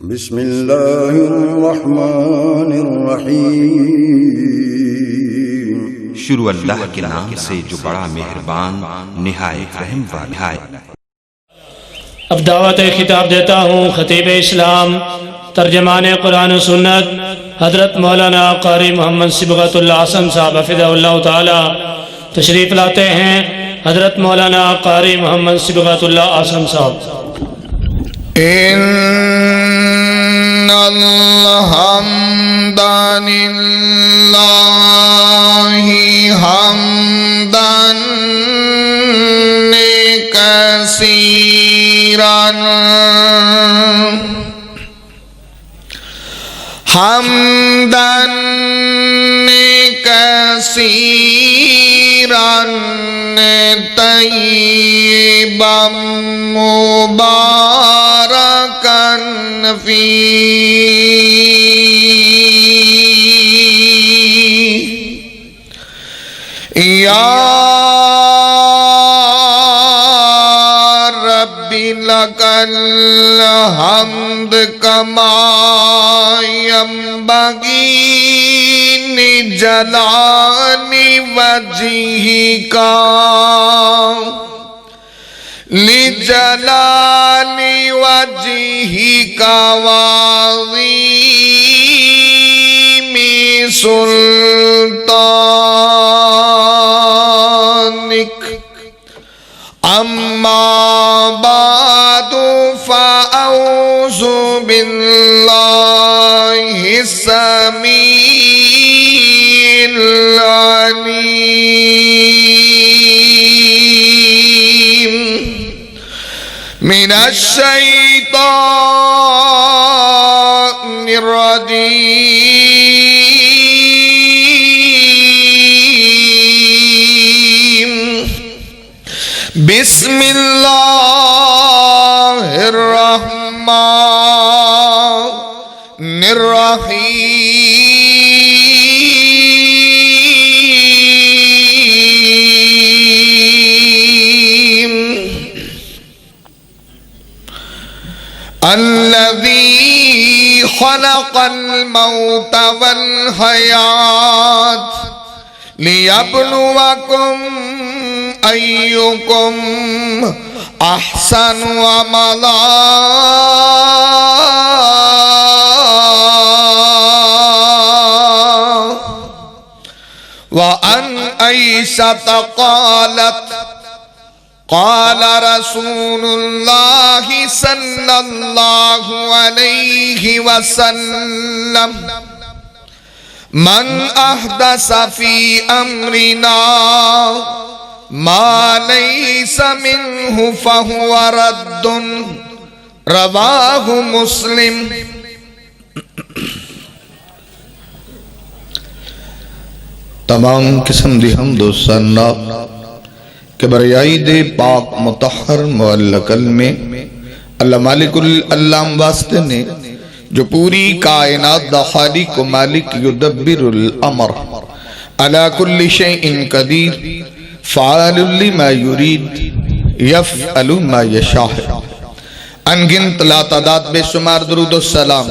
بسم اللہ الرحمن الرحیم۔ شروع اللہ کے نام سے جو بڑا مہربان نہایت رحم والا ہے۔ اب دعوت خطاب دیتا ہوں خطیب اسلام ترجمان قرآن و سنت حضرت مولانا قاری محمد صبغت اللہ اعظم صاحب حفظہ اللہ تعالی تشریف لاتے ہیں۔ حضرت مولانا قاری محمد صبغت اللہ اعظم صاحب۔ ان الحمد للہ حمدا کثیرا حمدا کثیرا طیبا مبارکا فیہ یا ربی لک الحمد کما ینبغی لجلال وجہک لجلال وجہک وعظیم سلطانک اما بعد فاعوذ باللہ السمیع العلیم من الشیطان الرجیم بسم اللہ الرحمن الرحیم الذی خلق الموت والحیات لیبلوکم ایکم احسن عملا وعن عائشہ قالت قال رسول اللہ صلی اللہ علیہ وسلم من احدث فی امرنا ما لیس منہ فہو رد رواہ مسلم۔ تمام قسم دی حمد و ثنا کہ بریائی دے پاک مطہر معلقل میں اللہ مالک العلام واسطے نے جو پوری کائنات دا خالق و مالک یدبر الامر علی کل شیء قدیر فعال لما یرید یفعل ما یشاء۔ انگنت لا تعداد بے شمار درود و سلام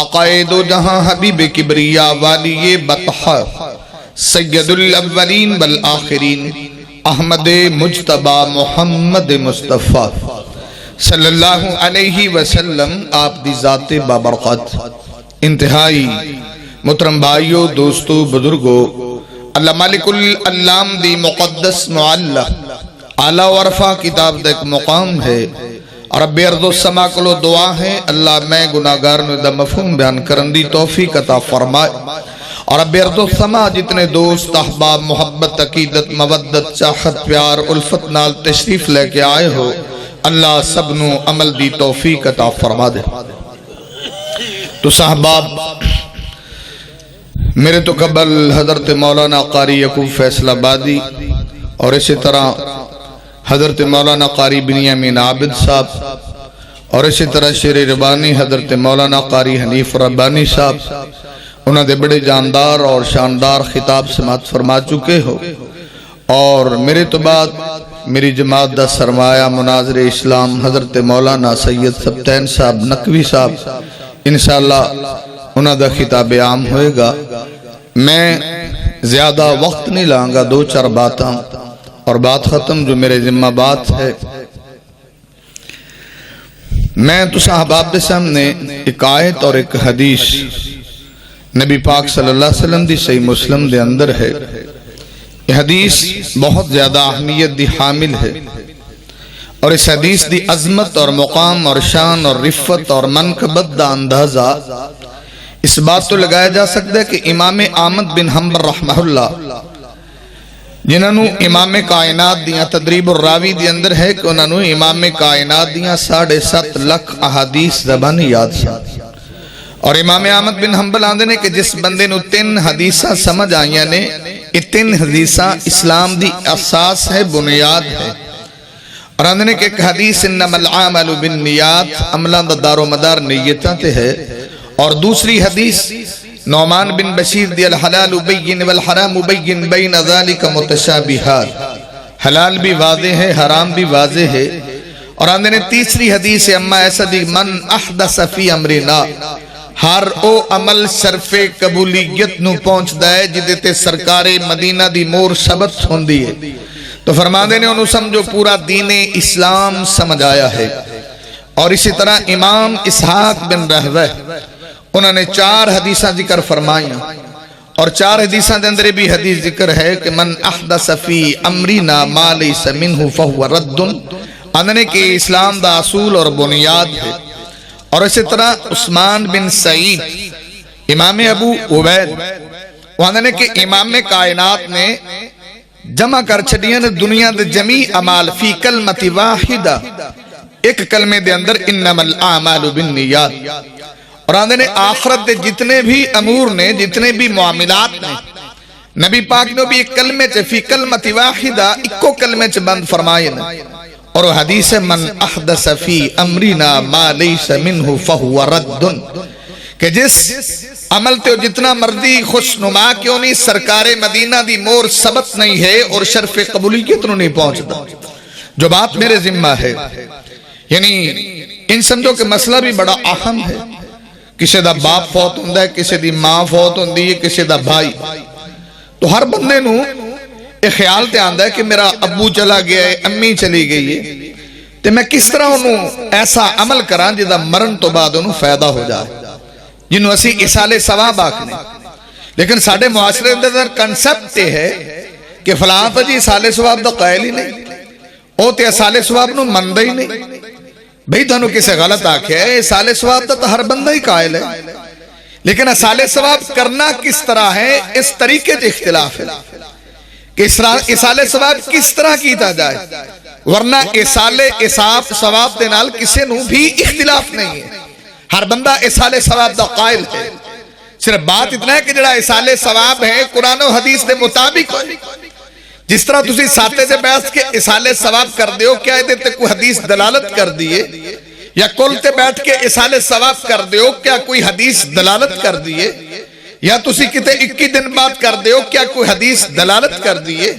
آقائے دو جہاں حبیب کبریاء والی بطحہ سید الاولین والآخرین احمد مجتبی محمد مصطفیٰ صلی اللہ علیہ وسلم آپ دی ذات بابرکت۔ انتہائی محترم بھائیو دوستو بزرگو، اللہ مالک العلام دی مقدس معلّہ اعلیٰ ورفع کتاب دا ایک مقام ہے۔ رب ارض و سما کلو دعا ہے اللہ میں گناہگار نے دا مفہوم بیان کرن دی توفیق عطا فرمائے۔ اور رب ارض و سما جتنے دوست احباب محبت عقیدت مودت چاہت پیار الفت نال تشریف لے کے آئے ہو اللہ سب نو عمل دی توفیق عطا فرما دے۔ تو صاحباب میرے تو قبل حضرت مولانا قاری یعقوب فیصل آبادی اور اسی طرح حضرت مولانا قاری بنیامین عابد صاحب اور اسی طرح شیر ربانی حضرت مولانا قاری حنیف ربانی صاحب انہوں نے بڑے جاندار اور شاندار خطاب سماعت فرما چکے ہو، اور میرے تو بعد میری جماعت دا سرمایہ مناظر اسلام حضرت مولانا سید سبتین صاحب نقوی صاحب انشاءاللہ انہاں دا خطاب عام ہوئے گا. میں زیادہ وقت نہیں لائیں گا, 2-4 باتاں اور بات ختم جو میرے ذمہ بات ہے. میں تو صحاباب دے سامنے ایک آیت اور ایک حدیث نبی پاک صلی اللہ علیہ وسلم دی صحیح مسلم دے اندر ہے. یہ حدیث بہت زیادہ اہمیت دی حامل ہے اور اس حدیث دی عظمت اور مقام اور شان اور رفت اور منقبت دا اندازہ اس بات تو لگایا جا سکتا ہے کہ امام احمد بن حنبل رحمہ اللہ جنہوں نے امام کائنات دیاں تدریب الراوی دی اندر ہے کہ انہوں نے امام کائنات دیاں 7.5 لاکھ احادیث زبانی یاد سے اور امام احمد بن حنبل آندے نے کہ جس بندے نو 3 حدیثاں سمجھ آئیاں نے یہ 3 حدیثاں اسلام دی اساس ہے, بنیاد ہے. اور آندے نے کہ ایک حدیث انما العامل بالنیات, عملان دا دار و مدار نیتاں تے ہے. اور دوسری حدیث نعمان بن بشیر دی الحلال بین والحرام بین بین ذالک متشابہات, حلال بھی واضح ہے حرام بھی واضح ہے. اور آندے نے تیسری حدیث اما ایسا دی من احدث فی امرنا, ہر او عمل شرف قبولیت نو پہنچ دائے جدے تے سرکار مدینہ دی مور ثبت ہوندی ہے. تو فرماندے نے انہوں سمجھو پورا دین اسلام سمجھ آیا ہے. اور اسی طرح امام اسحاق بن رہوہ انہوں نے 4 حدیثاں ذکر فرمائیاں اور 4 حدیثاں دے اندر بھی حدیث ذکر ہے کہ من احدث فی امرنا ما لیس منہ فہو رد, آنے کہ اسلام دا اصول اور بنیاد ہے. اور اسی طرح عثمان بن سعید امام ابو عبید وہاں کہ امام کائنات نے جمع کر چھڑیاں دنیا دے جمیع عمال فی کلمت واحدہ, ایک کلمے دے اندر انما الاعمال بالنیات. اور آندے نے آخرت دے جتنے بھی امور نے جتنے بھی معاملات نے نبی پاک نے بھی ایک کلمے چے فی کلمت واحدہ ایکو کلمے چے بند فرمائے نا. اور وہ حدیث من احدث فی امرنا ما لیس منہ فہو رد, کہ جس عمل تے جتنا مرضی خوشنما کیوں نہیں سرکار مدینہ دی مور ثبت نہیں ہے اور شرف قبولیت نو نہیں پہنچتا. جو بات میرے ذمہ ہے یعنی ان سمجھو کہ مسئلہ بھی بڑا اہم ہے. کسی دا باپ فوت ہوندہ ہے, کسی دی ماں فوت ہوندی ہے, کسی دا بھائی. تو ہر بندے نو ایک خیال تے آندہ ہے کہ میرا ابو چلا گیا ہے, امی چلی گئی ہے, تو میں کس طرح انہوں ایسا عمل کران جدہ مرن تو بعد انہوں فائدہ ہو جائے, جنہوں اسی اصال ثواب آکھنے. لیکن ساڑھے معاشرے اندر کنسپٹ ہے کہ فلاں تا جی اصال ثواب دا قائل ہی نہیں, او تے اصال ثواب نو مندہ ہی نہیں. بھئی تھانو کسے غلط آکھے ہے اصال ثواب تا ہر بندہ ہی قائل ہے, لیکن اصال ثواب کرنا کس طرح ہے اس طریقے سے اختلاف ہے کہ اصال ثواب کس طرح کیتا جائے, ورنہ اصال ثواب دے نال کسے نو بھی اختلاف نہیں ہے, ہر بندہ اصال ثواب دا قائل ہے. صرف بات اتنا ہے کہ جڑا اصال ثواب ہے قرآن و حدیث دے مطابق ہے. جس طرح تسی ساتے سے بیٹھ کے اصال ثواب کر دیو, کیا دیتے کوئی حدیث دلالت کر دیئے, یا کل تے بیٹھ کے اصال ثواب کر دیو کیا کوئی حدیث دلالت کر دیئے, یا تسی کتے 21 دن بعد کر دیو کیا کوئی حدیث دلالت کر دیئے,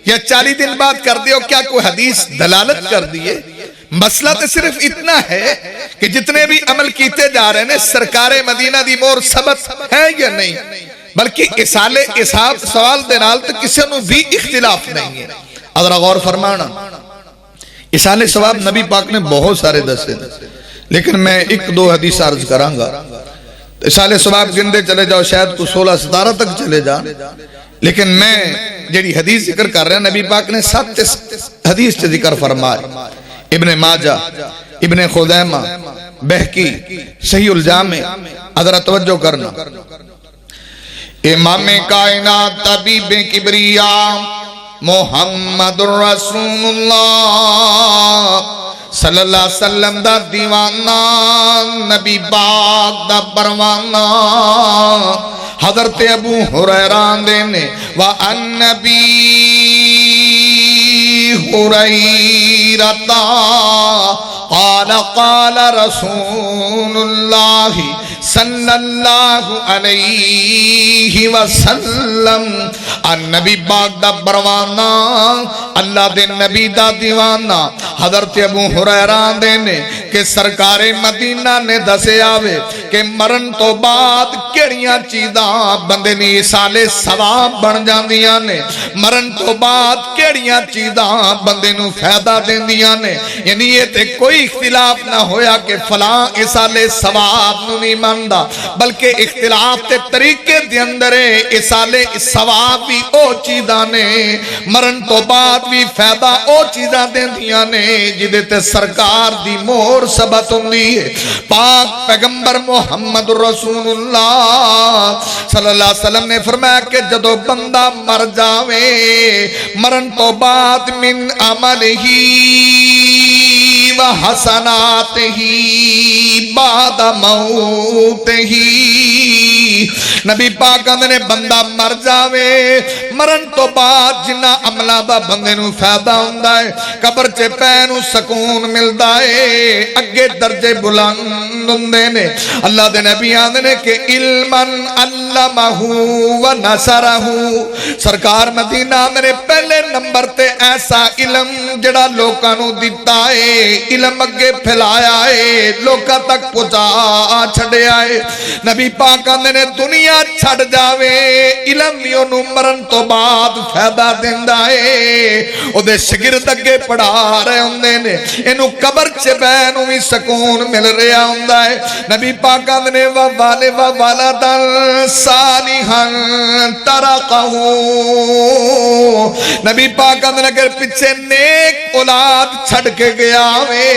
یا 40 دن بعد کر دیو کیا کوئی حدیث دلالت کر دیئے. مسئلہ تو صرف اتنا ہے کہ جتنے بھی عمل کیتے جا رہے ہیں سرکار مدینہ دی مور ثبت ہے یا نہیں, بلکہ اصال سوال دے نال تو کسی نو بھی اختلاف نہیں ہے. اگر غور فرمانا اصال ثواب نبی پاک نے بہت سارے دسے, لیکن میں 1-2 حدیث عرض کروں گا. اصال ثواب گندے چلے جاؤ شاید کو 16-17 تک چلے جا, لیکن میں جڑی حدیث ذکر کر رہے ہیں نبی پاک نے 7 حدیث سے ذکر فرمائے. ابن ماجہ, ابن خزیمہ, بہقی, صحیح الجامع. ادھر توجہ کرنا, امام کائنات طبیب کبریاء محمد رسول اللہ صلی اللہ علیہ وسلم دا دیوانہ, نبی پاک دا پروانہ, حضرت ابو ہریرہ دینے وَأَنَّبِي ہریرہ قال قال رسول اللہ صلی اللہ علیہ وسلم نبی پاک دا پروانہ اللہ دے نبی دا دیوانہ حضرت ابو ہریرہ دے نے کہ سرکار مدینہ نے دسے آوے کہ مرن تو بعد کیڑیاں چیزاں بندے نے ایصال ثواب بن جاندیاں نے، مرن تو بعد کیڑیاں چیزاں بندے نو فائدہ دیندیاں نے. یعنی یہ تے کوئی اختلاف نہ ہویا کہ فلاں ایصال ثواب نو نہیں مندا، بلکہ اختلاف تے طریقے دے اندر ایصال ثواب بھی او چیزاں نے، مرن تو بعد بھی فائدہ او چیزاں دیندیاں نے جدے تے سرکار دی مہر ثبت ہوندی ہے. پاک پیغمبر محمد رسول اللہ صلی اللہ علیہ وسلم نے فرمایا کہ جدو بندہ مر جاوے مرن تو بعد من عملہی و حسناتہی بعد موتہی، نبی پاک نے بندہ مر جاوے مرن تو بعد جنہ عملہ دا بندے نو فائدہ ہوندا ہے، قبر چے پینو سکون ملدا ہے، اگے درجے بلند ہوندے نے. اللہ دے نبی آندے نے کہ علماً علمہ و نصرہ، سرکار مدینہ نے پہلے نمبر تے ایسا علم جڑا لوکاں نو دتا ہے، علم اگے پھیلایا ہے، لوکاں تک پہنچا چھڈیا ہے. نبی پاک آندے نے دنیا چھڑ جاوے علم بھی انہوں مرن تو بعد فائدہ دیندا ہے، او دے شگرد اگے پڑھا رہے ہوندے نے، انہوں قبر چ بینوں بھی سکون مل رہا ہوندا ہے. نبی پاک نے وَوَالِدًا صَالِحًا تَرَكَهُ، نبی پاک نے اگر پیچھے نیک اولاد چھڑ کے گیا ہے،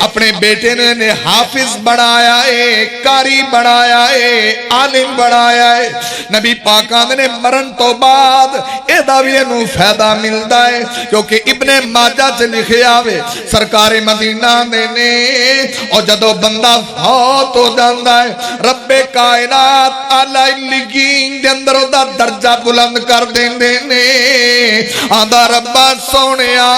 اپنے بیٹے نے حافظ بنایا ہے، قاری بنایا ہے، عالم بنایا ہے. نبی پاک نے مرن تو بعد ایدہ بھی انہوں فائدہ ملتا ہے، کیونکہ ابن ماجہ سے لکھے آوے سرکار مدینہ نے اور جدو بندہ فوت ہو جاندہ ہے رب کائنات اعلی علیین دے اندر دا درجہ بلند کر دین دینے آدھا ربا سونیا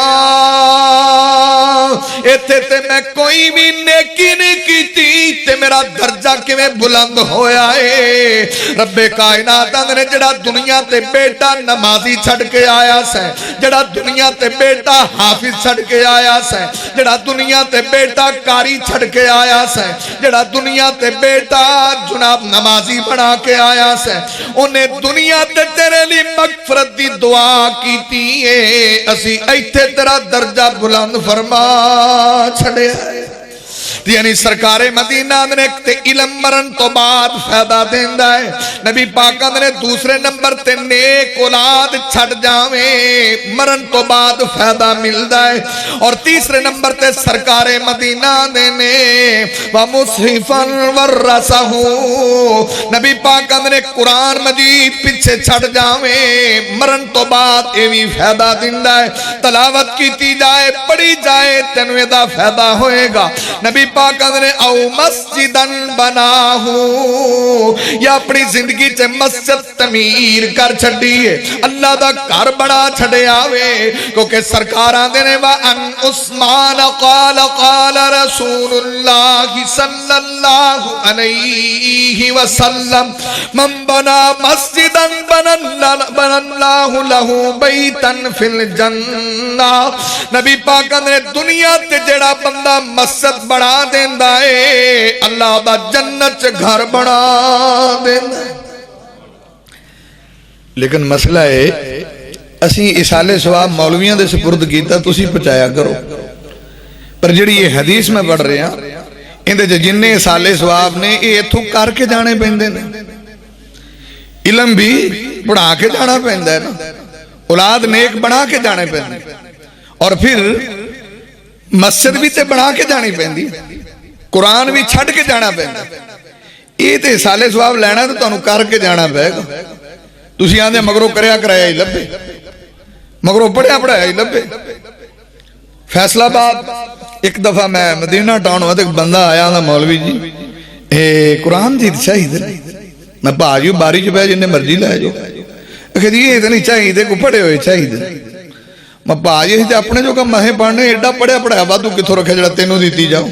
ایتھے تے میں کوئی بھی نیکی نہیں کیتی تے میرا درجہ کیویں بلند ہویا ہے. رب کائنات نے جڑا دنیا تے بیٹا نمازی چھڑ کے آیا سیں، جڑا دنیا تے بیٹا حافظ چھڑ کے آیا سیں، جڑا دنیا تے بیٹا قاری چھڑ کے آیا سیں، جڑا دنیا تے بیٹا جناب نمازی بنا کے آیا سیں، انہیں دنیا تے تیرے لی مغفرت دی دعا کیتی ہے، اسی ایتھے تیرا درجہ بلند فرما چھڑے آئے. یعنی سرکار مدینہ نے علم مرن تو بعد فائدہ دیندہ ہے. نبی پاک نے دوسرے نمبر تے نیک اولاد چھڑ جاویں مرن تو بعد فائدہ ملدا ہے. اور تیسرے نمبر تے سرکار مدینہ نے وَمُصْحِفًا وَرَّثَهُ، نبی پاک نے قرآن مجید پیچھے چھڑ جاویں مرن تو بعد یہ بھی فائدہ دیندہ ہے. تلاوت کیتی جائے پڑھی جائے تینویں دا فائدہ ہوئے گا. نبی پاک نے او مسجدن بناہو، یا اپنی زندگی چے مسجد تعمیر کر چھڑیے اللہ دا گھر بنا چھڑے آوے. کیونکہ سرکاران دینے وَأَنْ عثمان قال قال رسول اللہ صلی اللہ علیہ وسلم من بنا مسجدن بنا اللہ لہو بیتن فی الجنہ. نبی پاک نے دنیا تے جڑا بندہ مسجد بنا دیندہ ہے اللہ دا جنت گھر بنا دیندہ ہے. لیکن مسئلہ ہے اسی ایصال ثواب مولویاں دے سپرد کیتا تسی پچایا کرو، پر جڑی یہ حدیث میں پڑھ رہے ہیں اندے جن ایصال ثواب نے یہ اتھوں کر کے جانے پہندے نے، علم بھی پڑھا کے جانا پہندہ ہے نا، اولاد نیک بنا کے جانے پہندے، اور پھر مسجد بھی تے بنا کے جانی پہندی، قرآن بھی چھڑ کے جانا پہندہ. یہ تے ایصال ثواب لینا تو تانوں کر کے جانا پہے گا. تسی آندے مگرو کریا کرایا ہی لبے، مگرو پڑھیا پڑھایا ہی لبے. فیصلہ آباد ایک دفعہ میں مدینہ ٹاؤن ہوا تو ایک بندہ آیا تھا مولوی جی قرآن جی چاہیے میں پاجیو باری چ پہ جن مرضی لے جو کہ جی یہ تو نہیں چاہیے کو پڑھے ہوئے چاہیے میں پاجی تے اپنے جو کہ مہیں پڑھنے ایڈا پڑھیا پڑھایا وا تو کتوں رکھے جڑا تینوں دیتی جاؤ.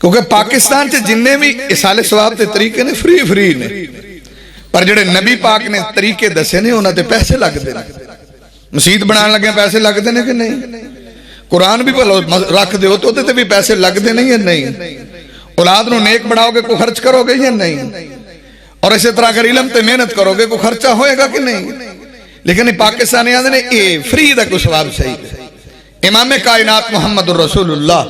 کیونکہ پاکستان چ جن بھی ایصال ثواب تے طریقے نے فری نے، پر جڑے نبی پاک نے طریقے دسے نے انہاں تے پیسے لگدے نے مسجد بنان لگے پیسے لگدے نے کہ نہیں قرآن بھی رکھ دیو تو تے بھی پیسے لگدے نہیں یا نہیں اولاد نو نیک بڑھاؤ گے کو خرچ کرو گے یا نہیں اور اسی طرح اگر علم تے محنت کرو گے کو خرچہ ہوئے گا کہ نہیں لیکن پاکستانی آدھے نے اے فری دا کو ثواب صحیح امام کائنات محمد الرسول اللہ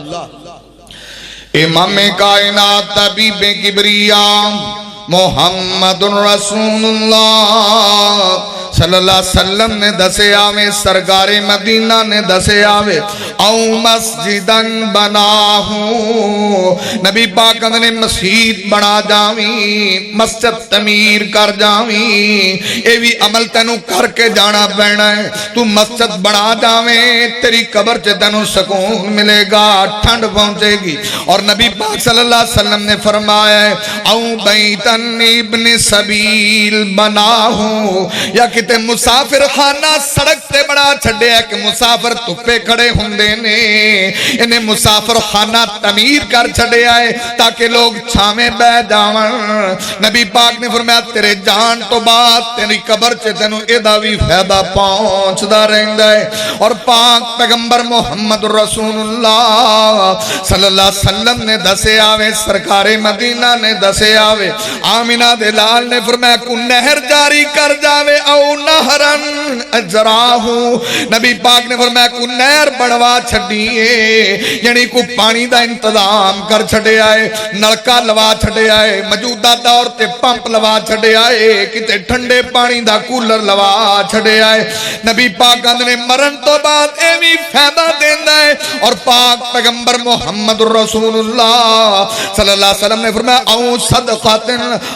امام کائنات طبیب کبریاء محمد الرسول اللہ صلی اللہ علیہ وسلم نے دسے آوے سرکار مدینہ نے دسے آوے او مسجدن بناہوں نبی پاک نے مسجد بنا جاویں مسجد تعمیر کر جاویں اے بھی عمل تینوں کر کے جانا پینا ہے تو مسجد بنا جاویں تیری قبر چے تینوں سکون ملے گا ٹھنڈ پہنچے گی اور نبی پاک صلی اللہ علیہ وسلم نے فرمایا ہے او بیتن ابن سبیل بناہوں یا کتے مسافر خانہ سڑک تے بڑا چھڑے ہے کہ مسافر تپے کھڑے ہوندے نے انہیں مسافر خانہ تعمیر کر چھڑے آئے تاکہ لوگ چھامیں بے جاون نبی پاک نے فرمایا تیرے جان تو بعد تیری قبر چے تینوں ایدہ بھی فیدہ پہنچ دا رہن دے اور پاک پیغمبر محمد رسول اللہ صلی اللہ علیہ وسلم نے دسے آوے سرکار مدینہ نے دسے آوے آمینہ دلال نے فرمایا کو نہر جاری کر جاوے او نہرن اجراہو نبی پاک نے فرمایا کو نہر بڑھوا چھڑیے یعنی کو پانی دا انتظام کر چھڑے آئے نلکا لوا چھڑے آئے موجودہ دور تے پمپ لوا چھڑے آئے کتے ٹھنڈے پانی دا کولر لوا چھڑے آئے نبی پاک نے مرن تو بعد ایوی فیدہ دیندہ ہے اور پاک پیغمبر محمد رسول اللہ صلی اللہ علیہ وسلم نے فرمایا او صدقات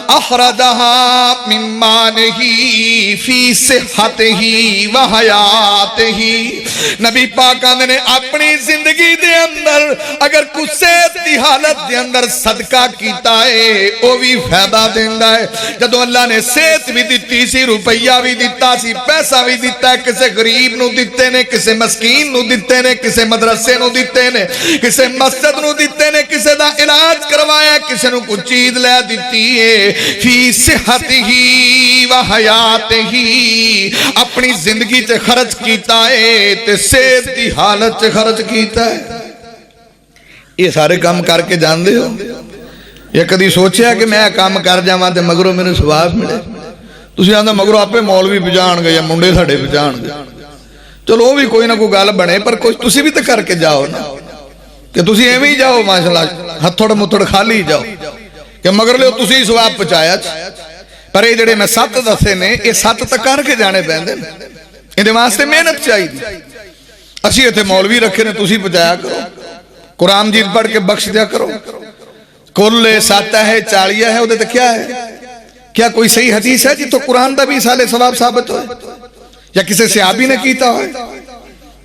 اخرجہا من مانہی فی صحتہی و حیاتہی نبی پاک نے اپنی زندگی دے اندر اگر کچھ صحت دی حالت دے اندر صدقہ کیتا ہے وہ بھی فائدہ دیندہ ہے جدو اللہ نے صحت بھی دیتی سی روپیہ بھی دیتا سی پیسہ بھی دیتا ہے کسے غریب نو دیتے نے کسے مسکین نو دیتے نے کسے مدرسے نو دیتے نے کسے مسجد نو دیتے نے کسے دا علاج کروایا کسے نو کچھ چیز لے دیتی ہے فی صحت ہی و حیات ہی اپنی زندگی تے خرچ کیتا ہے تے صحت دی حالت تے خرچ کیتا ہے یہ سارے کام کر کے جان دے ہو یا کدی سوچیا کہ میں کام کر جاواں تے مگروں میرے ثواب ملے تسی آندے مگروں آپے مولوی بجان گے یا منڈے ساڈے بجان گے چلو وہ بھی کوئی نہ کوئی گل بنے پر کوئی تسی بھی تے کر کے جاؤ نا کہ تسی ایویں ہی جاؤ ماشاءاللہ ہتھڑ متھڑ خالی جاؤ کہ مگر لے تسی ثواب پہنچایا پر یہ جڑے میں سات دسے نے یہ سات تک کر کے جانے پیندے ان دے واسطے محنت چاہیے اسی ایتھے مولوی رکھے نے تسی پہنچایا کرو قرآن جیت پڑھ کے بخش دیا کرو کل ساتا ہے چاڑیا ہے وہ تے کیا ہے کیا کوئی صحیح حدیث ہے جی تو قرآن دا بھی سالے ثواب ثابت ہوئے یا کسی صحابی نے کیتا ہوئے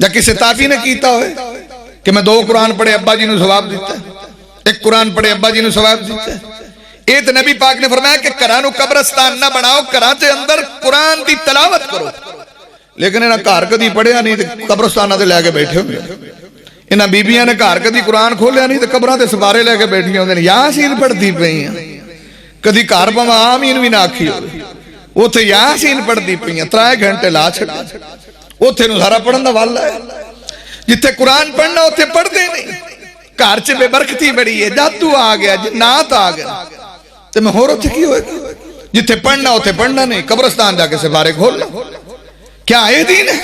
یا کسی تابعی نے کیتا ہوئے کہ میں 2 قرآن پڑھے ابا جی نے ثواب دیتا ہے 1 قرآن پڑھے ابا جی نے ثواب دیتا ہے ایت نبی پاک نے فرمایا کہ کرانو قبرستان نہ بناؤ کراچے اندر قرآن دی تلاوت کرو لیکن انہاں گھر کدی پڑھیا نہیں تے قبرستاناں تے لے کے بیٹھے ہوئے انہاں بیبیاں نے گھر کدی قرآن کھولیا نہیں تے قبراں تے سپارے لے کے بیٹھیاں ہوندے نے یاسین پڑھدی پئیاں کدی گھر پاواں آمین بھی نہ آکھی ہوئے اوتھے یاسین پڑھدی پئیاں 3 گھنٹے لا چھڈے اوتھے نو سارا پڑھن دا والا ہے جتھے قرآن پڑھنا اوتھے پڑھدے نہیں گھر چ بے برکتی بڑی ہے جادو آ گیا جنات آ گیا تے میں ہور اوتھے کی ہوئے گا جتھے پڑھنا اوتھے پڑھنا نہیں قبرستان جا کے سپارے کھولنا کیا اے دین ہے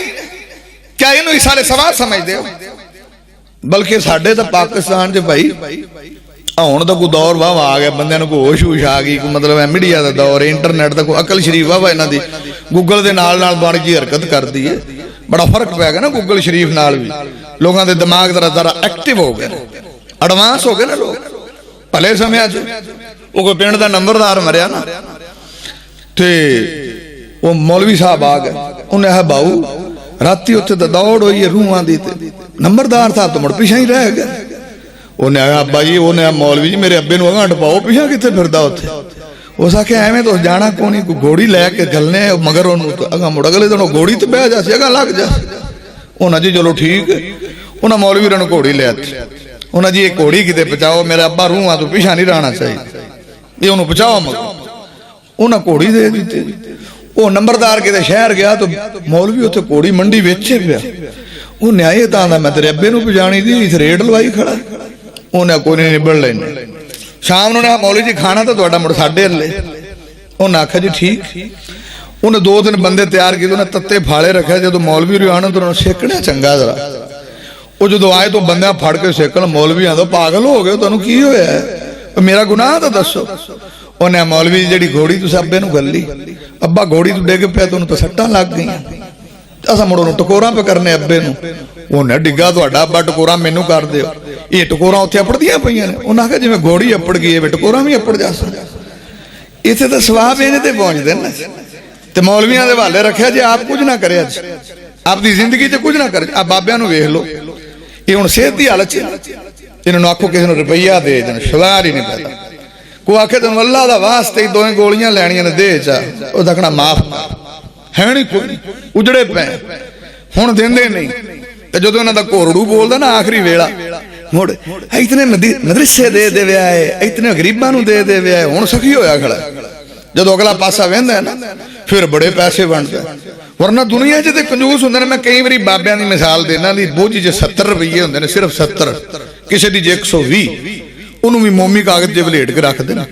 کیا انہوں سارے ثواب سمجھ دے ہو بلکہ ساڈے تے پاکستان چ بھائی ہن تو کوئی دور واہ آ گیا بندے نوں کوئی ہوش ہوش آ گئی کوئی مطلب ہے میڈیا دا دور ہے انٹرنیٹ دا کوئی عقل شریف واہ انہاں دی گوگل دے نال نال بن کے حرکت کردی ہے بڑا فرق پے گا نا گوگل شریف نال بھی لوگاں دے دماغ ذرا ایکٹیو ہو گئے ایڈوانس ہو گئے نا لوگ پہلے سمے چ وہ کوئی پنڈ دا نمبردار مریا نا تے وہ مولوی صاحب آ گئے انہیں کہا باؤ راتی اتنے تو دوڑ ہوئی ہے روحاں دی تے نمبردار صاحب تو مڑ پیچھے ہی رہ گئے انہیں کہا ابا جی انہیں مولوی جی میرے ابے نو گھنٹ پاؤ پیچھے کتنے پھردا اتنے اس آخیا ایویں تو جانا کون کوئی گھوڑی لے کے چلنے مگر اگاں مڑ اگلے دن گھوڑی تے بہ جاسی اگاں لگ جا انہیں جی چلو ٹھیک ہے انہیں مولوی رن گھوڑی لے آتی انہیں جی یہ گھوڑی کتے پہنچاؤ میرے ابا روحاں تو پیچھے نہیں رہنا چاہیے یہ انہوں پہنچاؤ مگر انہیں گھوڑی دے دیتے. وہ نمبردار کتے شہر گیا تو مولوی اتنے گھوڑی منڈی ویچے پیا. انہیں آئے تو آدھا میں تیرے ابے نو پجانی دی اس ریٹ لوائی کھڑا. انہیں کوئی نہیں نبڑ لینا. شام نے مولوی جی کھانا تو تھوڑا مڑ ساڈے ہلے. انہیں آخیا جی ٹھیک. انہیں 2 دن بندے تیار کیے. انہیں تتے پھاڑے رکھا. جب مولوی رو آنا تو انہوں نے سیکنا چنگا ذرا. وہ جدو آئے تو بندے پھڑ کے سیکن. مولوی آدھا پاگل ہو گئے تمہیں کی ہویا ہے میرا گناہ تو دسو. انہیں مولوی جی گھوڑی تو ابے نو گلی. ابا گھوڑی تو ڈگ پیا تو انہوں تو سٹاں لگ گئی. اصا مڑ انہوں ٹکوراں پہ کرنے ابے نو. انہیں ڈگا تو ابا ٹکوراں مینو کر دیو. یہ ٹکوراں اتنے اپڑدیاں پہ. انہیں آخیا جی میں گھوڑی اپڑ گئی ہے ٹکوراں بھی اپڑ جا سکتا. اتنے تو سواب یہ تے پہنچ دے نا. تو مولویاں دے والے رکھیا جی آپ کچھ نہ کرے. آپ دی زندگی سے کچھ نہ کرے. آپ بابیاں نو ویکھ لو. یہ ہوں صحت کی حالت. انہوں آخو کسی نے روپیہ دے دین شوار ہی نہیں پتا. کوئی آخے تین اللہ دا واسطے 2 گولیاں لینیاں نے دے چا. وہ دکھنا معاف ہے نہیں کوئی اجڑے پے ہوں دے نہیں. جدو انہوں کا گھوڑو بولتا نا آخری ویلا مڑ اتنے مدرسے دے دے ویا ہے اتنے غریباں دے دے ویا ہے. ہوں سخی ہویا کھڑا. جدو اگلا پاسا وہدا ہے نا پھر بڑے پیسے بنتے. ورنہ دنیا چ کنجوس ہوں. میں کئی بار بابیاں کی مثال دینا بھی بوجھ چ 70 روپیے ہوں نے صرف 70. کسی کی جی 120 انہوں بھی مومی کاغذ چ ولیٹ کے رکھ دینا.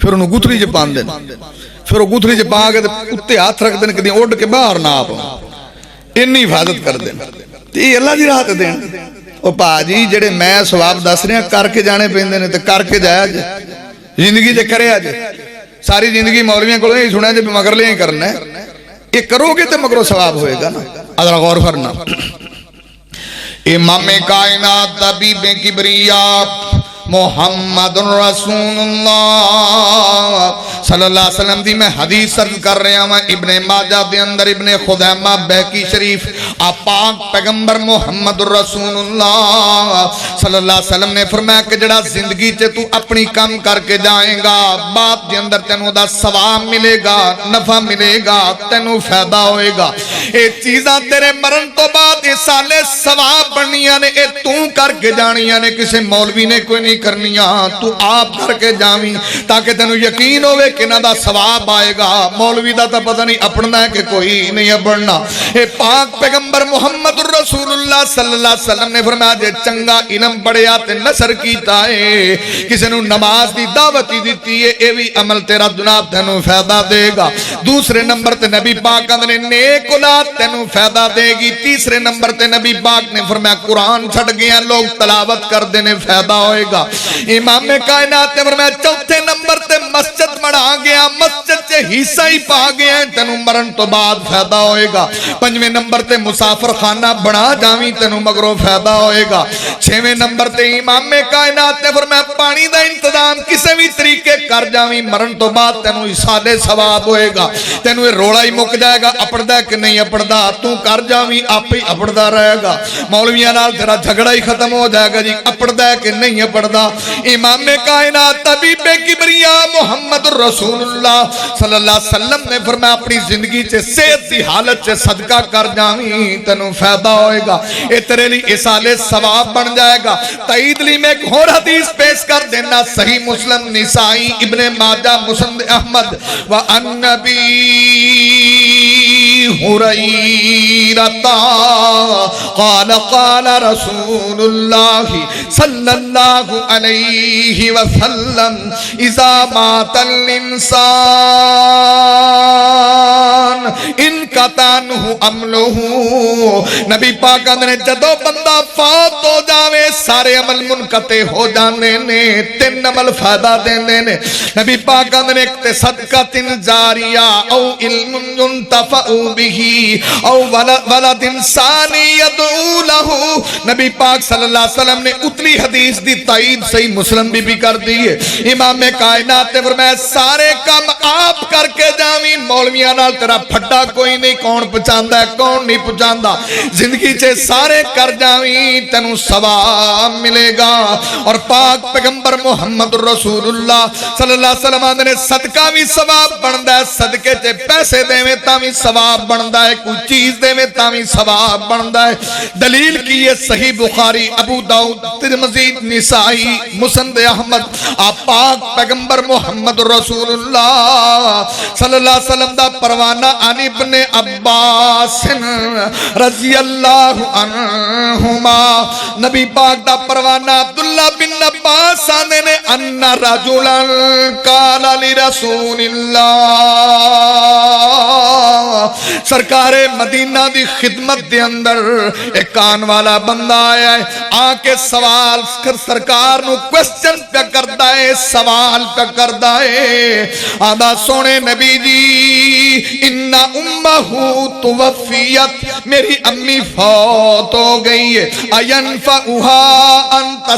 پھر انہوں گتھری چ پا دینا. پھر وہ گتھری چ پا کے اتنے ہاتھ رکھ دین کدی اڈ کے باہر نہ آ پاؤ. اینی حفاظت کر دینا. یہ اللہ کی راہ دین. وہ پا جی جہے میں سواب دس رہا کر کے جانے پیندے نے. کر کے جایا جی زندگی چ کرے جی. ساری زندگی مولویاں کو یہی سنیا جی مگر لے کرنا ہے. یہ کرو گے تو مگرو ثواب ہوئے گا نا. ذرا غور کرنا. امام کائنات طبیب کبریا محمد رسول اللہ صلی اللہ علیہ وسلم دی میں حدیث عرض کر رہا ہوں. ابن ماجہ دے اندر ابن خزیمہ بیہقی شریف پاک پیغمبر محمد رسول اللہ صلی اللہ علیہ وسلم نے فرمایا کہ جڑا زندگی چے تو اپنی کام کر کے جائیں گا بعد دے اندر تینوں دا ثواب ملے گا نفع ملے گا تینوں فائدہ ہوئے گا. اے چیزاں تیرے مرن تو بعد اے سالے ثواب بنیاں نے. اے تو کر کے جانیاں نے. کسے مولوی نے کوئی نہیں کرنیاں. تو آپ کر کے جاویں تاکہ تینوں یقین ہوئے کہ نہ دا ثواب آئے گا. مولوی دا تا پتہ نہیں اپنا ہے کہ کوئی نہیں اپنا. اے پاک پیغمبر محمد رسول اللہ صلی اللہ علیہ وسلم نے فرمایا جے چنگا علم پڑھیا تے نثر کیتا ہے کسی نو نماز دی دعوت دیتی ہے اے بھی عمل تیرا جناب تینوں فائدہ دے گا. دوسرے نمبر تے نبی پاک نے نیک اولاد تینوں فائدہ دے گی. تیسرے نمبر تے نبی پاک نے فرمایا قرآن چھٹ گیا لوگ تلاوت کر دینے فائدہ ہوئے گا. امام کائنات نے فرمایا چوتھے نمبر تے مسجد بڑھا گیا مسجد سے حصہ ہی پا گیا تینوں مرن تو بعد فائدہ ہوئے گا. پنجویں نمبر تے مسافر خانہ بنا جاویں تینوں مگروں فائدہ ہوئے گا. چھویں نمبر تے امام کائنات نے فرمایا پانی دا انتظام کسی بھی طریقے کر جاویں مرن تو بعد تینوں اسالے ثواب ہوئے گا. تینوں یہ روڑا ہی مک جائے گا اپڑدا کہ نہیں اپڑدا تو کر جاویں آپ ہی اپڑدا رہے گا. مولویاں نال تیرا جھگڑا ہی ختم ہو جائے گا جی اپڑدا ہے کہ نہیں اپڑدا. امام کائنات طبیب کبریا محمد رسول اللہ صلی اللہ علیہ وسلم نے فرمایا اپنی زندگی سے صحت دی حالت سے صدقہ کر جاویں تینوں فائدہ ہوئے گا. اے تیرے لیے اسالے ثواب بن جائے گا. تائید لی میں ایک اور حدیث پیش کر دینا صحیح مسلم نسائی ابن ماجہ مسند احمد وَأَنَّبِي هُرَيْرَةَ قال قال رسول الله صلى الله عليه وسلم اذا مات الانسان انقطع عنه عمله. نبی پاک نے جدو بندہ فوت ہو جاوے سارے عمل منقطع ہو جانے نے 3 عمل فائدہ دینے نے. نبی پاک نے ایک صدقہ جاریہ او علم ينتفع به او ولد انسان يدعو له. نبی پاک صلی اللہ علیہ وسلم نے اتلی حدیث دی تائید صحیح مسلم بھی کر دی ہے. امام کائنات نے فرمایا سارے کام آپ کر کے جاویں مولویاں نال تیرا پھڈا کوئی نہیں کون پہچاندا ہے کون نہیں پہچاندا زندگی چے سارے کر جاویں تینوں ثواب ملے گا اور پاک پیغمبر محمد رسول اللہ صلی اللہ علیہ وسلم نے صدقہ بھی ثواب بندا ہے صدقے چے پیسے دیویں تاں بھی ثواب بندا ہے کوئی چیز دیویں تاں بھی ثواب بندا ہے دلیل کی یہ صحیح بخاری ابو داؤد ترمذی نسائی مسند احمد آپ پاک پیغمبر محمد رسول اللہ صلی اللہ علیہ وسلم دا پروانہ عن ابن عباس رضی اللہ عنہما نبی پاک دا پروانہ عبداللہ بن عباس آنے نے ان رجلا قال لرسول اللہ سرکار مدینہ دی خدمت دے اندر ایک کان والا بندہ آیا ہے آکے سوال کر سرکار نو کوسچن پہ کردا ہے سوال پہ کردا ہے آدھا سونے نبی جی ان امہو توفیت میری امی فوت ہو گئی ہے اینفعوها انت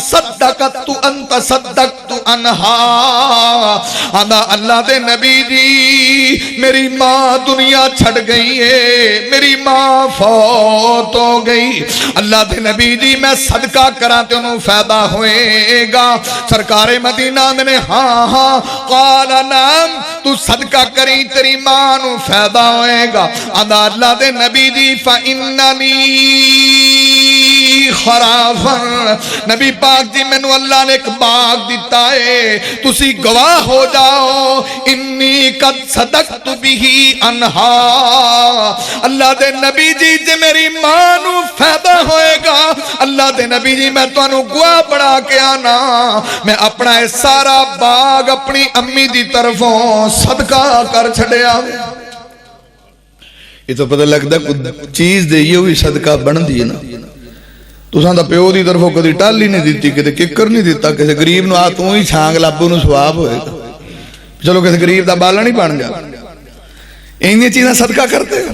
صدقت انہا آدھا اللہ دے نبی جی میری ماں دنیا چھڑ گئی ہے میری ماں فوت ہو گئی اللہ دے نبی جی میں صدقہ کراتے انہوں فائدہ ہوئے گا سرکار مدینہ نے ہاں ہاں قال نام تو صدقہ کری تیری ماں نو فائدہ ہوئے گا آدھا اللہ دے نبی جی فَإِنَّنِي خرافن نبی پاک جی میں نو اللہ نے ایک باغ دیتا ہے تسی گواہ ہو جاؤ انی قد صدقت بھی انہا اللہ دے نبی جی جے میری ماں نو فائدہ ہوئے گا اللہ دے نبی جی میں تو انہوں گواہ بڑھا کے آنا میں اپنا سارا باغ اپنی امی دی طرفوں صدقہ کر چھڑیا یہ تو پتہ لگتا ہے چیز دے یہ ہوئی صدقہ بن دی نا تو ساندہ پیو دی طرفوں کدی ٹالی نہیں دیتی کدی ککر نہیں دیتا کسی گریب نو آتوں ہی چھانگ لابو نو سواب ہوئے گا چلو کسی گریب دا بالا نہیں بن جا انہی چیزیں صدقہ کرتے ہیں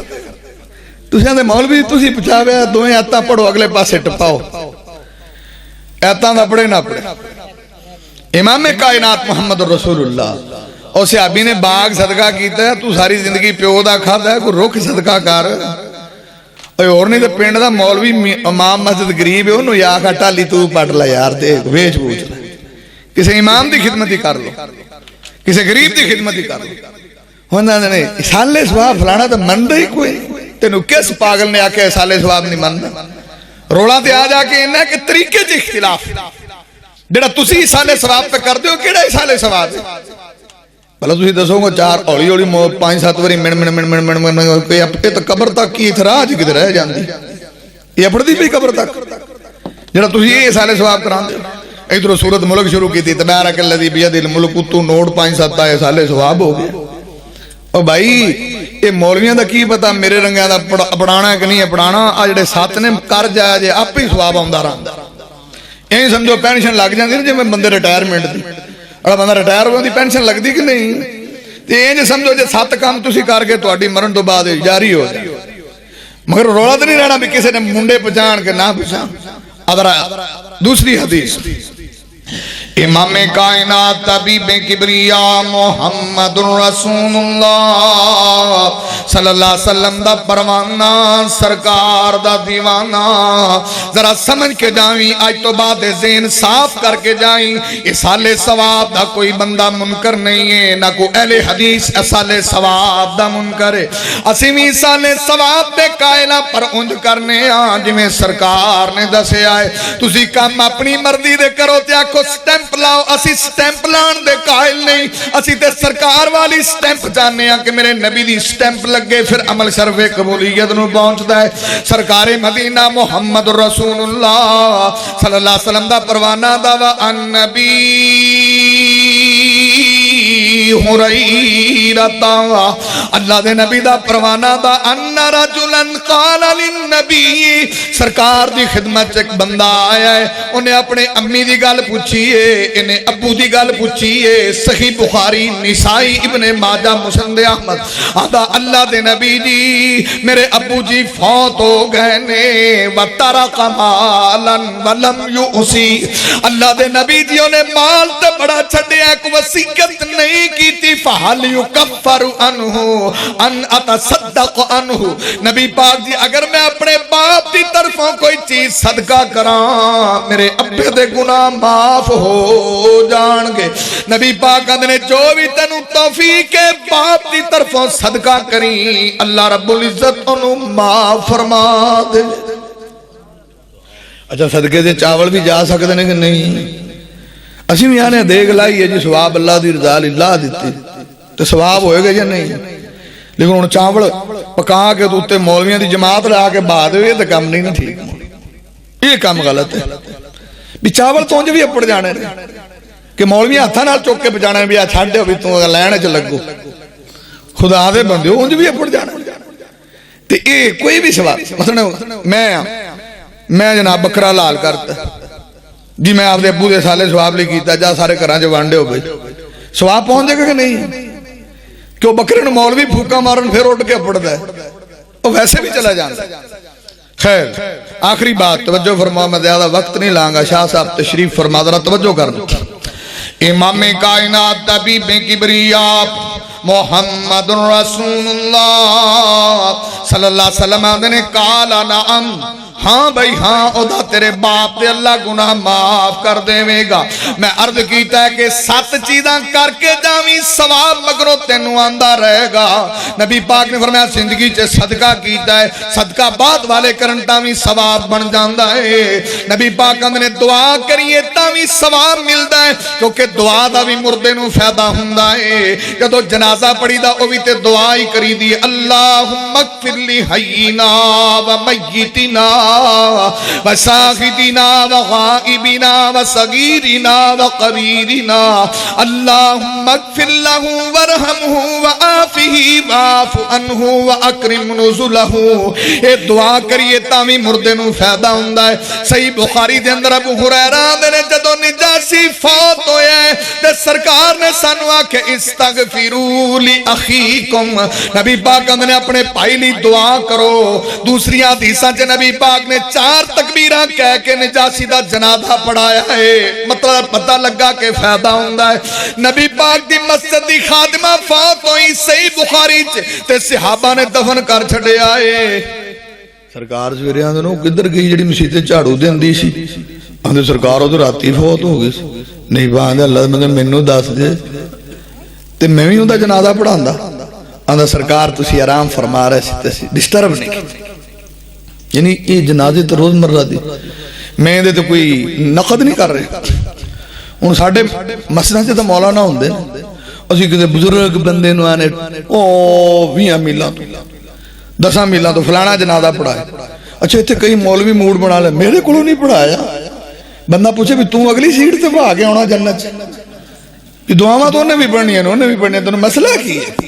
تو ساندہ مولوی تو سی پچھاوے دوئیں آتا پڑھو اگلے پاسے ٹپاؤ آتا نہ پڑھے نہ پڑھے امام کائنات محمد رسول اللہ اور صحابی نے باغ صدقہ کیتا ہے تو ساری زندگی پیو دا کھاتا ہے کوئی رکھ صدقہ کر اور نہیں تو پینڈ دا مولوی امام مسجد گریب ہے انہوں یا آکھا ٹالی تو پڑھ لا یار دے ویچ بوچ کسی امام دی خدمتی کر لو کسی گریب دی خدمتی کر لو ہوندہ نے سالے سواب فلانا تو مندہ ہی کوئی تینو کس پاگل نے آکے سالے سواب نہیں مندہ روڑا تے آ جا کے انہا کہ طریقے جی اختلاف جڑا تسی سالے سواب پہ کر دیو کیڑا ہی سالے سواب ہے بھلا تسی دسو گا چار اولی اولی پانچ سات وری من کوئی اپنے تو قبر تک کی اتراج کدھر رہ جاندی یہ اپڑ دی بھی قبر تک جڑا تسی یہ سالے سواب کران دے ادھر صورت ملک شروع کی تھی تبارک الذی بیدہ الملک تو نوٹ 5-7 آئے سالے سواب ہو گئے اور بھائی یہ مولویاں دا کی پتا میرے رنگیاں دا پڑھانا ہے کہ نہیں پڑھانا آج جڑے ساتھ نے کر جایا جے آپ ہی سواب آمدہ رہا یہیں سمجھو پینشن لگ جاندی جے میں بندے ریٹائرمنٹ دی اور بندہ ریٹائر ہوئی دی پینشن لگ دی کہ نہیں یہ جو سمجھو جے 7 کام تسی کر کے تو اڈی مرن تو بعد جاری ہو جائے مگر روڑا تو نہیں رہنا بھی کسی نے منڈے پچھان کے نہ پچھان ادھر دوسری حدیث امام کائنات طبیب کبریا محمد رسول اللہ صلی اللہ علیہ وسلم دا پروانہ سرکار دا دیوانہ ذرا سمجھ کے جائیں آج تو بعد ذہن صاف کر کے جائیں اسالِ ثواب دا کوئی بندہ منکر نہیں ہے نہ کوئی اہل حدیث اسالِ ثواب دا منکر ہے اسیمی اسالِ ثواب دے قائلہ پر انج کرنے آج میں سرکار نے دسے آئے تسی کام اپنی مردی دے کرو تے آکھو سٹیمپ لاؤ اسی سٹیمپ لان دے قائل نہیں اسی تے سرکار والی سٹیمپ جاننے ہیں کہ میرے نبی دی سٹیمپ لگے پھر عمل شرف قبولیت نو پہنچتا ہے سرکار مدینہ محمد رسول اللہ صلی اللہ علیہ وسلم دا پروانہ دعویٰ النبی حریرتا اللہ دے نبی دا پروانہ دا ان رجلا قال للنبی سرکار دی خدمت ایک بندہ آیا ہے، انہیں اپنے امی دی گل پوچھی ہے، انہیں ابو دی گل پوچھی ہے، صحیح بخاری نسائی ابن ماجہ مسند احمد، آدھا اللہ دے نبی جی میرے ابو جی فوت ہو گئے نے وَتَرَقَ مَالًا وَلَمْ يُؤْسِي، اللہ دے نبی جیوں نے مال تے بڑا چھڑیا، ایک وصیت نہیں کی تھی، فَحَلْ يُكَفَّرُ عَنْهُ أَنْ أَتَصَدَّقُ عَنْهُ، نبی پاک جی اگر میں اپنے باپ دی طرفوں کوئی چیز صدقہ کراں میرے ابے دے گناہ معاف ہو جان گے، نبی پاک نے جو بھی تینوں توفیق ہے باپ دی طرفوں صدقہ کریں اللہ رب العزت انہوں معاف فرما دے۔ اچھا صدقے دے چاول بھی جا سکتے ہیں کہ نہیں؟ اسی بھی آنے دیکھ لائی ہے جی ثواب اللہ دی رضا اللہ دیتی تو ثواب ہوئے گا یا نہیں؟ لیکن ان چاول پکا کے تو اتے مولویاں دی جماعت لیا کے بعد یہ تو کام نہیں ٹھیک، یہ کام غلط ہے بھی چاول تو انج بھی اپڑ جانے کہ مولویاں ہتھاں نال چوک کے بجانے بھی چھڈ بھی تو لین چ لگو خدا دے بندے انج بھی اپڑ جانا تے اے کوئی بھی سوال مثلا میں جناب بکرا لال کرتا جی میں آپ دے ابو دے سالے ثواب لے کیتا جا سارے گھراں چ وانڈے ہو گئے ثواب پہنچے گا کہ نہیں؟ کہ بکرے نو مولوی پھوکا مارن پھر اٹھ کے اپڑتا ہے وہ ویسے بھی چلا جانا۔ خیر آخری بات توجہ فرما، میں زیادہ وقت نہیں لانگا، شاہ صاحب تشریف فرما ذرا توجہ کرنا۔ امام کائنات طبیب کبریاء محمد رسول اللہ صلی اللہ علیہ وسلم نے کالا نعم، ہاں بھائی ہاں اودا تیرے باپ دے اللہ گناہ معاف کر دے گا۔ میں عرض کیتا ہے کہ 7 چیزاں کر کے جاویں ثواب مگروں تینوں آندا رہے گا۔ نبی پاک نے فرمایا زندگی چ صدقہ کیتا ہے، صدقہ بعد والے کرن تاویں ثواب بن جاندا ہے۔ نبی پاک نے دعا کریے تاویں ثواب ملدا ہے، کیونکہ دعا دا بھی مردے نو فائدہ ہوندا ہے۔ جدوں جنازہ پڑھی دا او بھی تے دعا ہی کری دی، اللہم اغفر لی حینا و میتنا وساخدنا وغائبنا وصغیرنا وقبیرنا اللہم اغفر له ورحمه وآفه وعف عنه واکرم نزله۔ اے دعا کریے تاویں مردے نو فائدہ ہوندا ہے۔ صحیح بخاری دے اندر ابو ہریرہ نے جدوں نجاشی فوت ہویا ہے تے سرکار نے سانو آکھے استغفروا لاخیکم، نبی پاک نے اپنے بھائی لی دعا کرو۔ دوسری حدیثاں چ نبی پاک نے 4 تکبیراں کہہ کے نجاشی دا جنازہ پڑھایا ہے، مطلب پتہ لگا کہ فائدہ ہوندا ہے۔ نبی پاک دی مسجد دی خادمہ فوت ہوئی، صحیح بخاری چ تے صحابہ نے دفن کر چھڈیا ہے۔ سرکار سویرے آندے نو کدھر گئی جڑی مسجد تے جھاڑو دیندی سی؟ آندے سرکار او راتی فوت ہو گئی نہیں باندے اللہ مینوں دس دے تے میں وی اوندا جنازہ پڑھاندا۔ آندا سرکار تسی آرام فرما رہے سی تے ڈسٹرب نہیں کیتے، یعنی یہ جنازے تو روز مرہ دی میں دے تو کوئی نقد نہیں کر رہے۔ ان ساڑھے مسجدوں سے تو مولانا ہوندے اسی کسی بزرگ بندے نو آنے او 20 میلہ تو 10 میلہ تو فلانا جنازہ پڑھائے۔ اچھا اتھے کئی مولوی موڈ بنا لے میرے کلو نہیں پڑھایا، بندہ پوچھے بھی تُوں اگلی سیٹ تے بھا کے ہونا جنت یہ دعاواں تو انہیں بھی پڑھنی ہیں انہیں بھی پڑھنی ہیں، تو مسئلہ کی ہے؟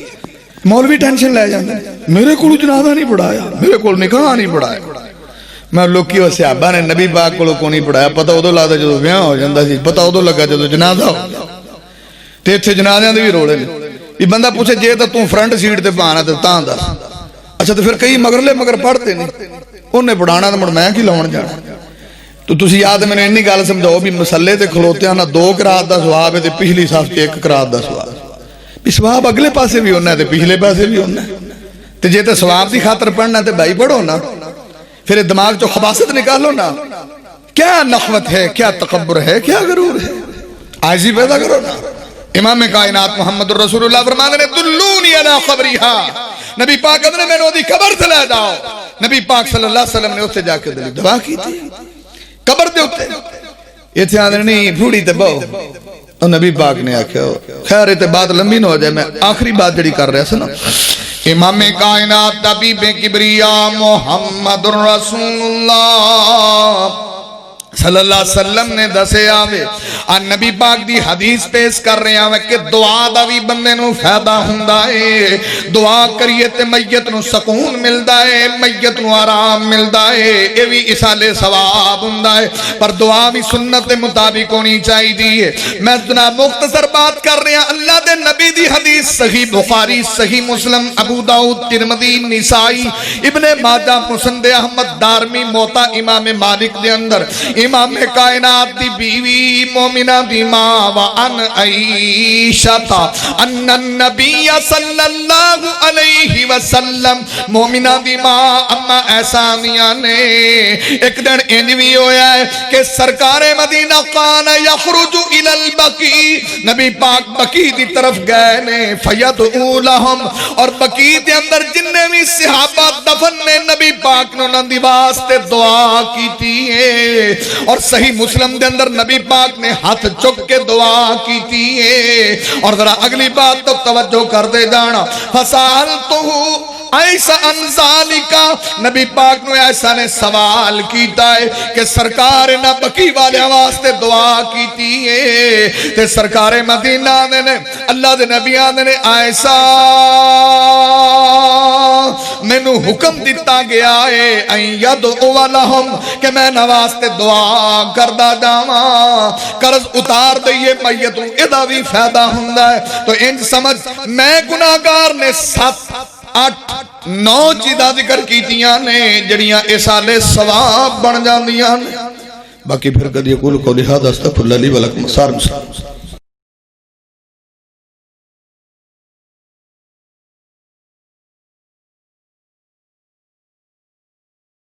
مولوی ٹینشن لے جاندے میرے کلو جنازہ نہیں پڑھایا، میرے کلو نکاح نہیں پڑھایا۔ میں لوکی و صحابہ نے نبی پاک کو نہیں پڑھایا، پتہ ادو لگتا جدو بیاہ ہو جاندہ سی، پتہ ادو لگا جدو جنازہ ہو تے اتھے جنازیاں دے بھی رولے نے بھی بندہ پوچھے جے تو تم فرنٹ سیٹ تے پانا تے تاں دس۔ اچھا تو پھر کئی مگرلے مگر پڑھتے نہیں، انہیں پڑھانا تو مڑ میں کی لاؤن جانا۔ تو تسی یاد میں نے انی گل سمجھاؤ بھی مسلے تے کھلوتے ہیں نہ 2 قرات دا ثواب ہے تے پچھلی صف تے 1 قرات دا ثواب بھی ثواب اگلے پاسے بھی ہونا ہے تے پچھلے پاسے بھی ہونا ہے۔ تے جے تے ثواب دی خاطر پڑھنا تے بھائی پڑھو نا، پھر دماغ جو خباست نکالو نا، کیا نخوت ہے، کیا تکبر ہے، کیا غرور ہے، عاجزی پیدا کرو نا۔ امام کائنات محمد رسول اللہ فرماتے ہیں دلونی علی قبریہا، نبی پاک نے میں نے دی قبر سے لے جاؤ۔ نبی پاک صلی اللہ علیہ وسلم نے اس سے جا کے دلی دعا کی تھی قبر دے ہوتے یہ تھے آدھر نہیں بھوڑی تے بہو اور نبی پاک نے آکھا خیر تے بات لمبی نہ ہو جائے، میں آخری بات جڑی کر رہا سنا۔ امام کائنات طبیب کبریاء محمد رسول اللہ صلی اللہ علیہ وسلم نے دسے آوے اور نبی پاک دی حدیث پیش کر رہے آوے کہ دعا دا بھی بندے نو فائدہ ہوندا ہے، دعا کریے تے میت نو سکون ملدا ہے، میت نو آرام ملدا ہے، اے بھی اصال ثواب ہوندا ہے، پر دعا بھی سنت دے مطابق ہونی چاہیے۔ میں جناب مختصر بات کر رہے ہیں، اللہ دے نبی دی حدیث صحیح بخاری، صحیح مسلم، ابو داؤد، ترمذی، نسائی، ابن ماجہ، مسند احمد، دارمی، موطا امام مالک دے اندر امام کائنات دی بیوی مومنہ دی ماں وان عائشہ ان النبی صلی اللہ علیہ وسلم، مومنہ دی ماں اما ایسانیہ نے ایک دن انجوی ہویا ہے کہ سرکار مدینہ قان یخرج الی البقیع، نبی پاک بقیع دی طرف گئے نے، فیدعو لہم، اور بقیع دے اندر جننے بھی صحابہ دفن نے نبی پاک نے انہوں دی واسطے دعا کی تھی اور صحیح مسلم دے اندر نبی پاک نے ہاتھ چک کے دعا کی تھی۔ اور ذرا اگلی بات تو توجہ کر دے جانا، فَسَأَلْتُهُ ایسا انزالکا، نبی پاک نے ایسا نے سوال کیتا ہے کہ سرکار نہ بقیع والے واسطے دعا کیتی ہے تے سرکار مدینہ نے اللہ دے نبیان نے ایسا مینو حکم دیتا گیا ہے این یدعو لہم کہ میں نواستے دعا کردہ جاواں، قرض اتار دئیے میتوں، ادھا بھی فائدہ ہوندا ہے۔ تو انج سمجھ میں گناہگار نے 7 8 9 چیزاں ذکر کیتیاں نے جڑیاں اصال ثواب بن جاندیاں نے، باقی پھر قد یقول قولی ھذا استغفر اللہ لی ولکم۔